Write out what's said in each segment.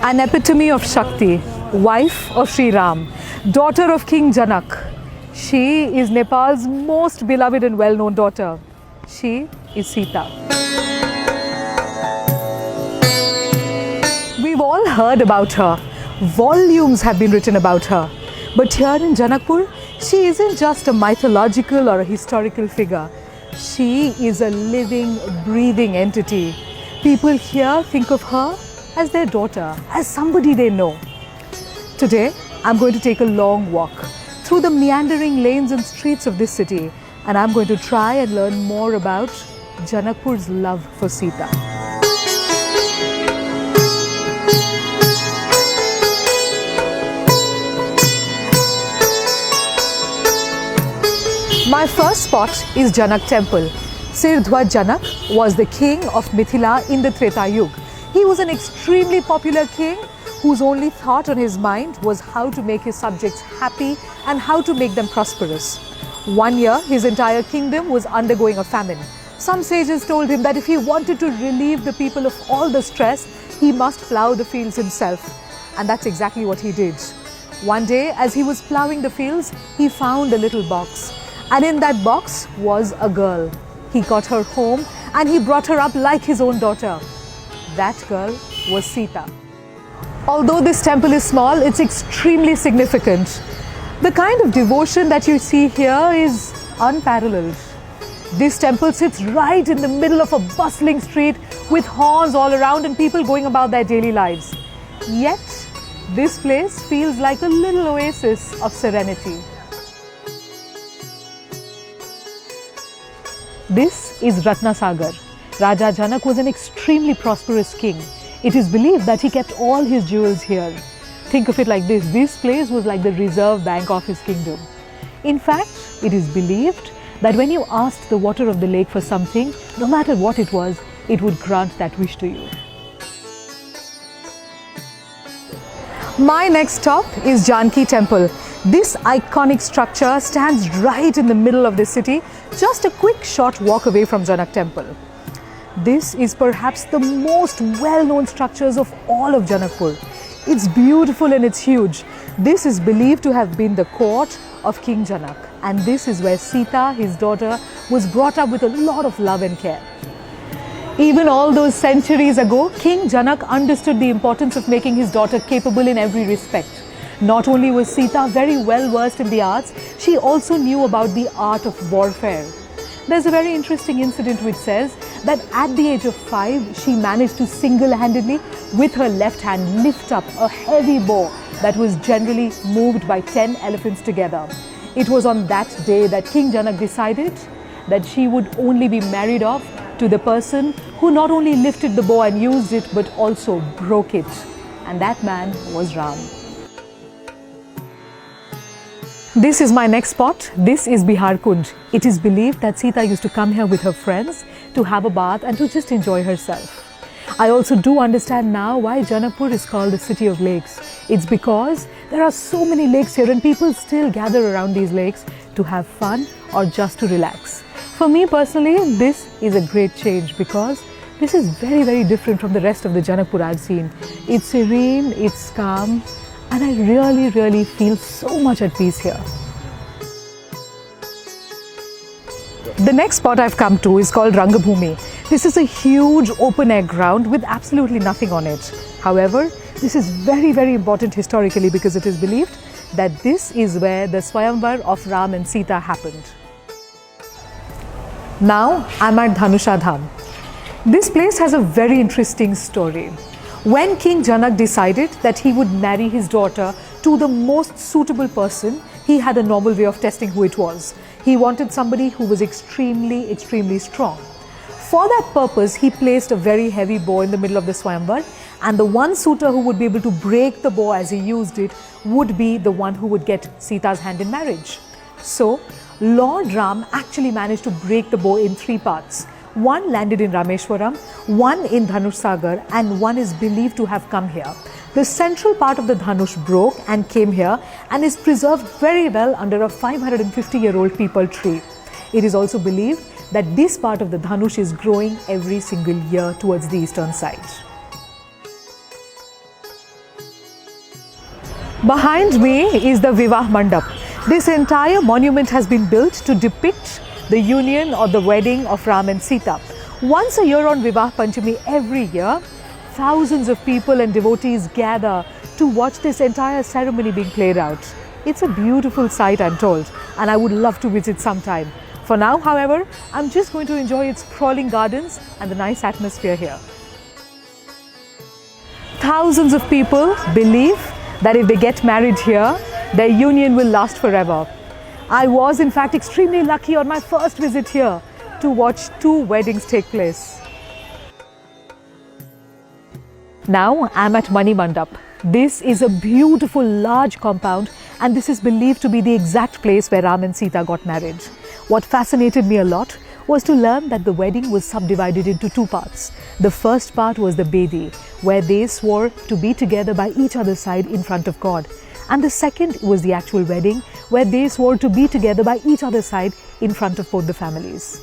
An epitome of Shakti, wife of Sri Ram, daughter of King Janak. She is Nepal's most beloved and well-known daughter. She is Sita. We've all heard about her. Volumes have been written about her. But here in Janakpur, she isn't just a mythological or a historical figure. She is a living, breathing entity. People here think of her as their daughter, as somebody they know. Today, I'm going to take a long walk through the meandering lanes and streets of this city, and I'm going to try and learn more about Janakpur's love for Sita. My first spot is Janak Temple. Sirdhwaj Janak was the king of Mithila in the Treta Yuga. He was an extremely popular king whose only thought on his mind was how to make his subjects happy and how to make them prosperous. One year, his entire kingdom was undergoing a famine. Some sages told him that if he wanted to relieve the people of all the stress, he must plough the fields himself. And that's exactly what he did. One day, as he was ploughing the fields, he found a little box. And in that box was a girl. He got her home and he brought her up like his own daughter. That girl was Sita. Although this temple is small, it's extremely significant. The kind of devotion that you see here is unparalleled. This temple sits right in the middle of a bustling street with horns all around and people going about their daily lives. Yet, this place feels like a little oasis of serenity. This is Ratnasagar. Raja Janak was an extremely prosperous king. It is believed that he kept all his jewels here. Think of it like this. This place was like the reserve bank of his kingdom. In fact, it is believed that when you asked the water of the lake for something, no matter what it was, it would grant that wish to you. My next stop is Janaki Temple. This iconic structure stands right in the middle of the city, just a quick short walk away from Janak Temple. This is perhaps the most well-known structures of all of Janakpur. It's beautiful and it's huge. This is believed to have been the court of King Janak, and this is where Sita, his daughter, was brought up with a lot of love and care. Even all those centuries ago, King Janak understood the importance of making his daughter capable in every respect. Not only was Sita very well versed in the arts, she also knew about the art of warfare. There's a very interesting incident which says that at the age of 5, she managed to single-handedly, with her left hand, lift up a heavy bow that was generally moved by 10 elephants together. It was on that day that King Janak decided that she would only be married off to the person who not only lifted the bow and used it, but also broke it. And that man was Ram. This is my next spot. This is Bihar Kunj. It is believed that Sita used to come here with her friends to have a bath and to just enjoy herself. I also do understand now why Janakpur is called the city of lakes. It's because there are so many lakes here and people still gather around these lakes to have fun or just to relax. For me personally, this is a great change because this is very, very different from the rest of the Janakpur I've seen. It's serene, it's calm, and I really, really feel so much at peace here. The next spot I've come to is called Rangabhumi. This is a huge open-air ground with absolutely nothing on it. However, this is very, very important historically because it is believed that this is where the swayamvar of Ram and Sita happened. Now I'm at Dhanusha Dham. This place has a very interesting story. When King Janak decided that he would marry his daughter to the most suitable person, he had a novel way of testing who it was. He wanted somebody who was extremely, extremely strong. For that purpose, he placed a very heavy bow in the middle of the swayamvar, and the one suitor who would be able to break the bow as he used it would be the one who would get Sita's hand in marriage. So, Lord Ram actually managed to break the bow in 3 parts. One landed in Rameshwaram, one in Dhanushsagar, and one is believed to have come here. The central part of the Dhanush broke and came here and is preserved very well under a 550-year-old peepal tree. It is also believed that this part of the Dhanush is growing every single year towards the eastern side. Behind me is the Vivah Mandap. This entire monument has been built to depict the union or the wedding of Ram and Sita. Once a year on Vivah Panchami every year, thousands of people and devotees gather to watch this entire ceremony being played out. It's a beautiful sight, I'm told, and I would love to visit sometime. For now, however, I'm just going to enjoy its sprawling gardens and the nice atmosphere here. Thousands of people believe that if they get married here, their union will last forever. I was in fact extremely lucky on my first visit here to watch 2 weddings take place. Now I'm at Mani Mandap. This is a beautiful large compound, and this is believed to be the exact place where Ram and Sita got married. What fascinated me a lot was to learn that the wedding was subdivided into 2 parts. The first part was the Bedi, where they swore to be together by each other's side in front of God. And the second was the actual wedding, where they swore to be together by each other's side in front of both the families.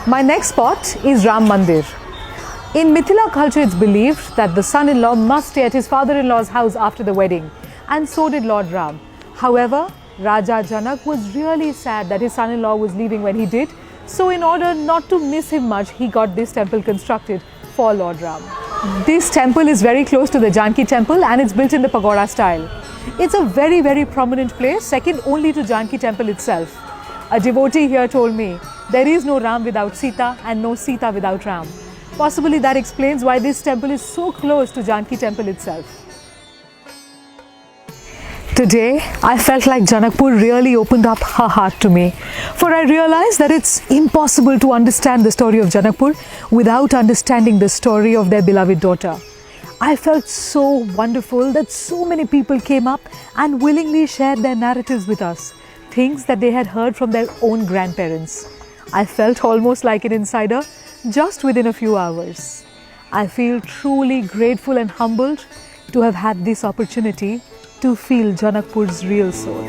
My next spot is Ram Mandir. In Mithila culture, it's believed that the son-in-law must stay at his father-in-law's house after the wedding, and so did Lord Ram. However, Raja Janak was really sad that his son-in-law was leaving when he did, so in order not to miss him much, he got this temple constructed for Lord Ram. This temple is very close to the Janaki temple, and it's built in the pagoda style. It's a very prominent place, second only to Janaki temple itself. A devotee here told me, there is no Ram without Sita and no Sita without Ram. Possibly that explains why this temple is so close to Janaki temple itself. Today, I felt like Janakpur really opened up her heart to me, for I realized that it's impossible to understand the story of Janakpur without understanding the story of their beloved daughter. I felt so wonderful that so many people came up and willingly shared their narratives with us, things that they had heard from their own grandparents. I felt almost like an insider just within a few hours. I feel truly grateful and humbled to have had this opportunity to feel Janakpur's real soul.